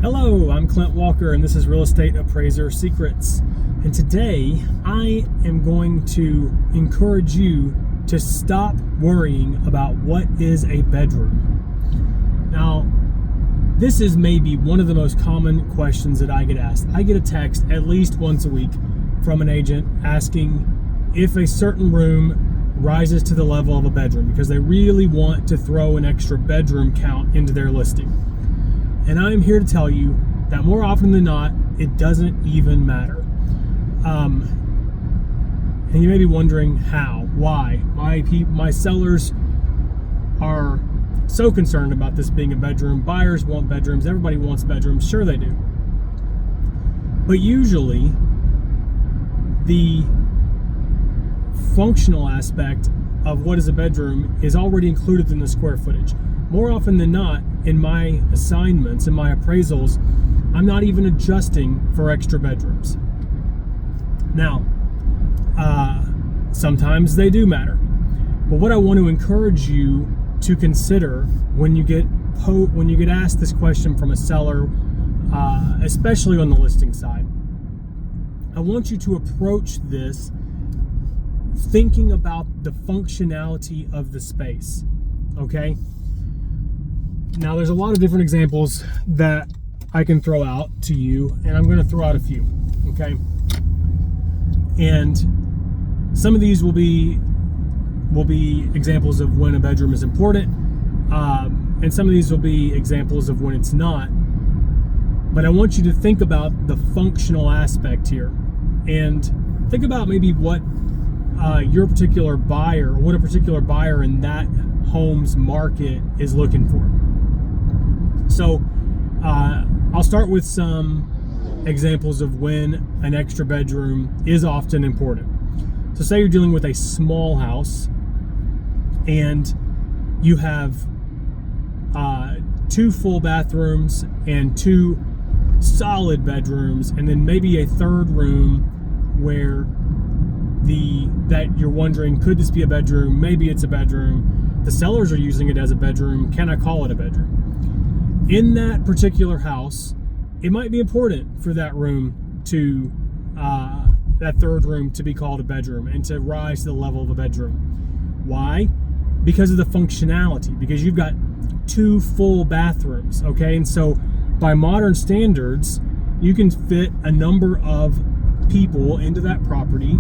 Hello, I'm Clint Walker, and this is Real Estate Appraiser Secrets. And today, I am going to encourage you to stop worrying about what is a bedroom. Now, this is maybe one of the most common questions that I get asked. I get a text at least once a week from an agent asking if a certain room rises to the level of a bedroom because they really want to throw an extra bedroom count into their listing. And I'm here to tell you that more often than not, it doesn't even matter. And you may be wondering how, why. My sellers are so concerned about this being a bedroom. Buyers want bedrooms. Everybody wants bedrooms. Sure they do. But usually, the functional aspect of what is a bedroom is already included in the square footage. More often than not, in my assignments, in my appraisals, I'm not even adjusting for extra bedrooms. Now, sometimes they do matter. But what I want to encourage you to consider when you get asked this question from a seller, especially on the listing side, I want you to approach this thinking about the functionality of the space, okay? Now, there's a lot of different examples that I can throw out to you, and I'm going to throw out a few, okay? And some of these will be examples of when a bedroom is important, and some of these will be examples of when it's not. But I want you to think about the functional aspect here, and think about maybe what your particular buyer, or what a particular buyer in that home's market is looking for. So I'll start with some examples of when an extra bedroom is often important. So say you're dealing with a small house and you have 2 full bathrooms and 2 solid bedrooms, and then maybe a third room where that you're wondering, could this be a bedroom? Maybe it's a bedroom. The sellers are using it as a bedroom. Can I call it a bedroom? In that particular house, it might be important for that room to, that third room to be called a bedroom and to rise to the level of a bedroom. Why? Because of the functionality, because you've got 2 full bathrooms, okay? And so by modern standards, you can fit a number of people into that property,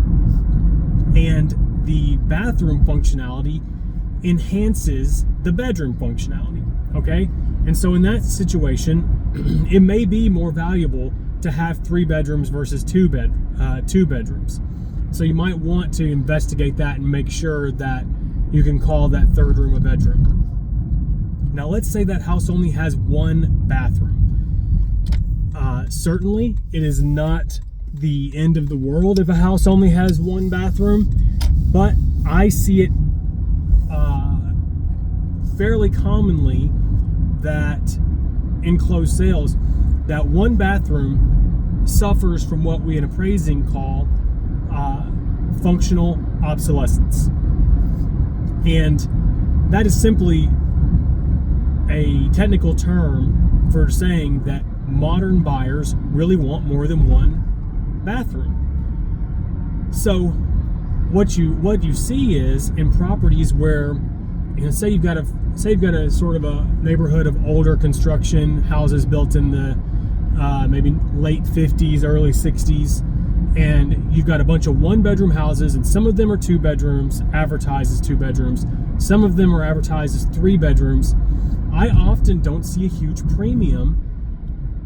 and the bathroom functionality enhances the bedroom functionality, okay? And so in that situation, it may be more valuable to have 3 bedrooms versus 2 bedrooms. So you might want to investigate that and make sure that you can call that third room a bedroom. Now let's say that house only has 1 bathroom. Certainly, it is not the end of the world if a house only has 1 bathroom, but I see it fairly commonly that in closed sales, that 1 bathroom suffers from what we in appraising call functional obsolescence. And that is simply a technical term for saying that modern buyers really want more than 1 bathroom. So what you see is in properties where, say you've got a sort of a neighborhood of older construction houses built in the maybe late 50s, early 60s, and you've got a bunch of 1-bedroom houses, and some of them are 2 bedrooms, advertised as 2 bedrooms. Some of them are advertised as 3 bedrooms. I often don't see a huge premium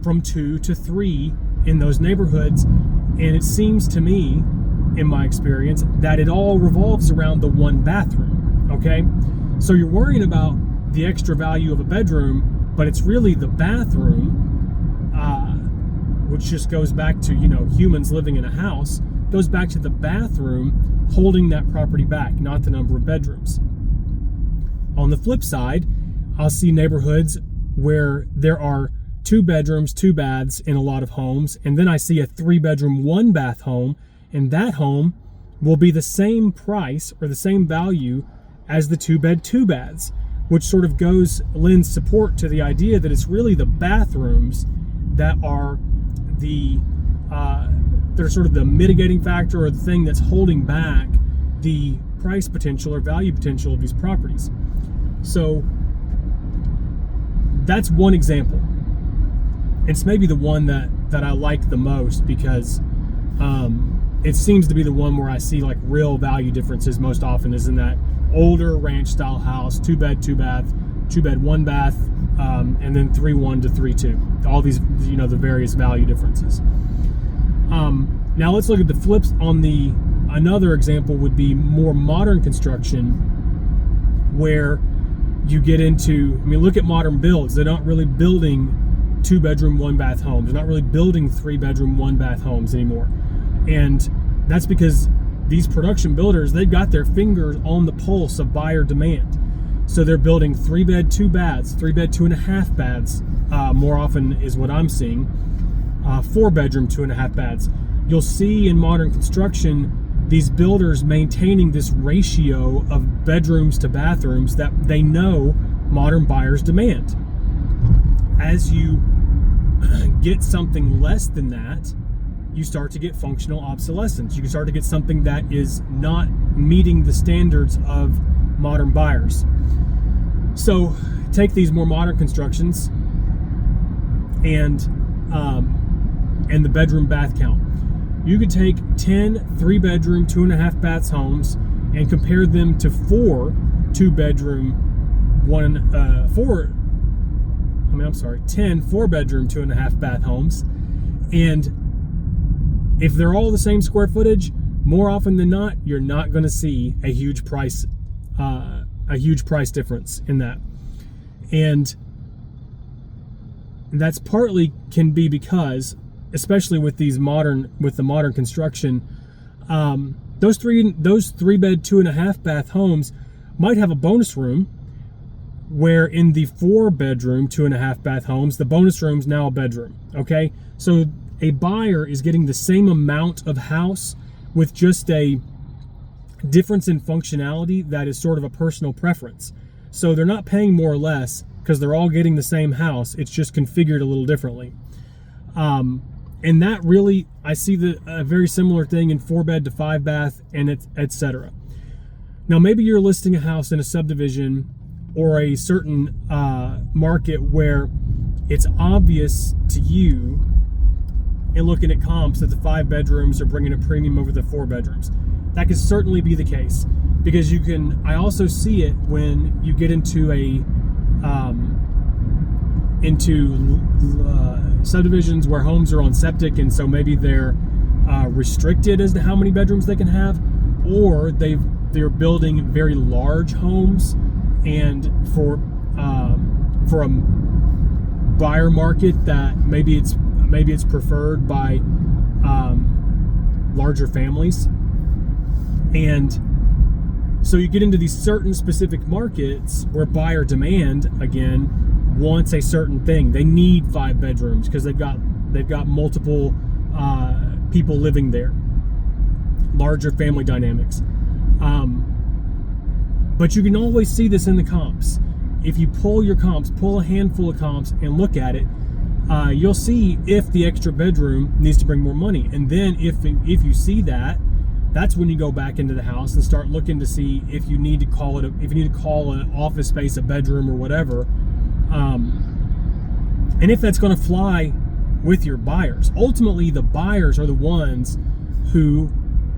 from 2 to 3 in those neighborhoods, and it seems to me, in my experience, that it all revolves around the 1 bathroom, okay? So you're worrying about the extra value of a bedroom, but it's really the bathroom, which just goes back to, humans living in a house, goes back to the bathroom holding that property back, not the number of bedrooms. On the flip side, I'll see neighborhoods where there are 2 bedrooms, 2 baths in a lot of homes, and then I see a 3-bedroom, 1-bath home, and that home will be the same price or the same value as the 2-bed, 2 baths, which sort of lends support to the idea that it's really the bathrooms that are they're sort of the mitigating factor, or the thing that's holding back the price potential or value potential of these properties. So that's one example. It's maybe the one that I like the most, because it seems to be the one where I see like real value differences most often, is in that older ranch style house, 2-bed, 2-bath, 2-bed, 1-bath, and then 3-1 to 3-2. All these, the various value differences. Now let's look at the flips on another example would be more modern construction, where you get into, look at modern builds. They're not really building 2-bedroom, 1-bath homes. They're not really building 3-bedroom, 1-bath homes anymore. And that's because these production builders, they've got their fingers on the pulse of buyer demand. So they're building 3-bed, 2-baths, 3-bed, 2.5 baths, more often is what I'm seeing. 4-bedroom, 2.5 baths. You'll see in modern construction these builders maintaining this ratio of bedrooms to bathrooms that they know modern buyers demand. As you get something less than that, you start to get functional obsolescence. You can start to get something that is not meeting the standards of modern buyers. So take these more modern constructions and the bedroom bath count. You could take 10 3-bedroom, 2.5 baths homes and compare them to 4 2-bedroom, 10 4-bedroom, 2.5 bath homes. And if they're all the same square footage, more often than not, you're not going to see a huge price difference in that. And that's partly can be because, especially with the modern construction, those 3-bed, 2.5 bath homes might have a bonus room, where in the 4-bedroom, 2.5 bath homes, the bonus room's now a bedroom. Okay, so a buyer is getting the same amount of house with just a difference in functionality that is sort of a personal preference. So they're not paying more or less because they're all getting the same house. It's just configured a little differently. And that really, I see a very similar thing in 4-bed to 5-bath and etc. Now, maybe you're listing a house in a subdivision or a certain market where it's obvious to you in looking at comps that the 5 bedrooms are bringing a premium over the 4 bedrooms. That could certainly be the case, because I also see it when you get into subdivisions where homes are on septic, and so maybe they're restricted as to how many bedrooms they can have, or they're building very large homes, and for a buyer market that maybe it's preferred by larger families. And so you get into these certain specific markets where buyer demand, again, wants a certain thing. They need 5 bedrooms because they've got multiple people living there, larger family dynamics. But you can always see this in the comps. If you pull a handful of comps and look at it, you'll see if the extra bedroom needs to bring more money. And then if you see that, that's when you go back into the house and start looking to see if you need to call an office space a bedroom or whatever. And if that's going to fly with your buyers. Ultimately, the buyers are the ones who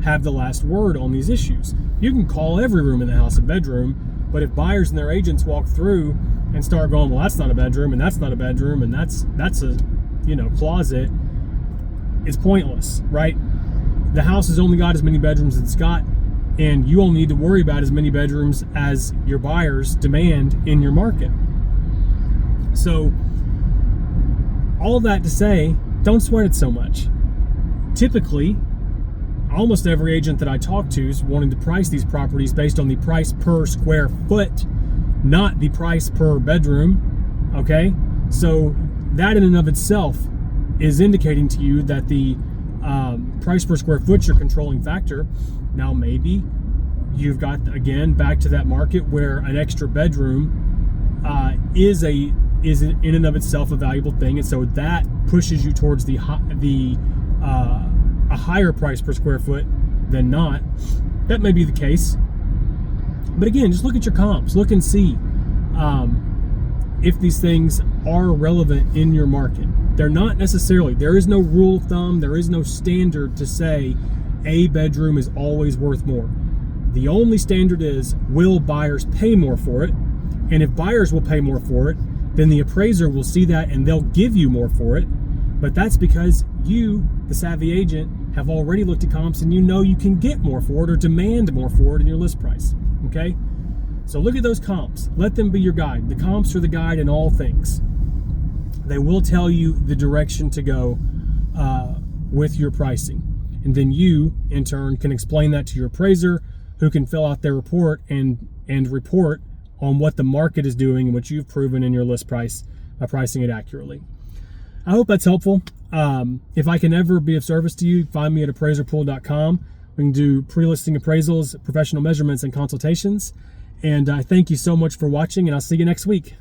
have the last word on these issues. You can call every room in the house a bedroom, but if buyers and their agents walk through and start going, well, that's not a bedroom, and that's not a bedroom, and that's a closet, it's pointless, right? The house has only got as many bedrooms as it's got, and you only need to worry about as many bedrooms as your buyers demand in your market. So all that to say, don't sweat it so much. Typically, almost every agent that I talk to is wanting to price these properties based on the price per square foot, not the price per bedroom. Okay, so that in and of itself is indicating to you that the price per square foot is your controlling factor. Now maybe you've got, again, back to that market where an extra bedroom is is in and of itself a valuable thing, and so that pushes you towards a higher price per square foot than not. That may be the case, but again, just look at your comps. Look and see if these things are relevant in your market. They're not necessarily. There is no rule of thumb. There is no standard to say a bedroom is always worth more. The only standard is, will buyers pay more for it? And if buyers will pay more for it, then the appraiser will see that and they'll give you more for it. But that's because you, the savvy agent, have already looked at comps and you know you can get more for it or demand more for it in your list price. Okay? So look at those comps. Let them be your guide. The comps are the guide in all things. They will tell you the direction to go with your pricing. And then you, in turn, can explain that to your appraiser, who can fill out their report and report on what the market is doing and what you've proven in your list price by pricing it accurately. I hope that's helpful. If I can ever be of service to you, find me at appraiserpool.com. We can do pre-listing appraisals, professional measurements, and consultations. And I thank you so much for watching, and I'll see you next week.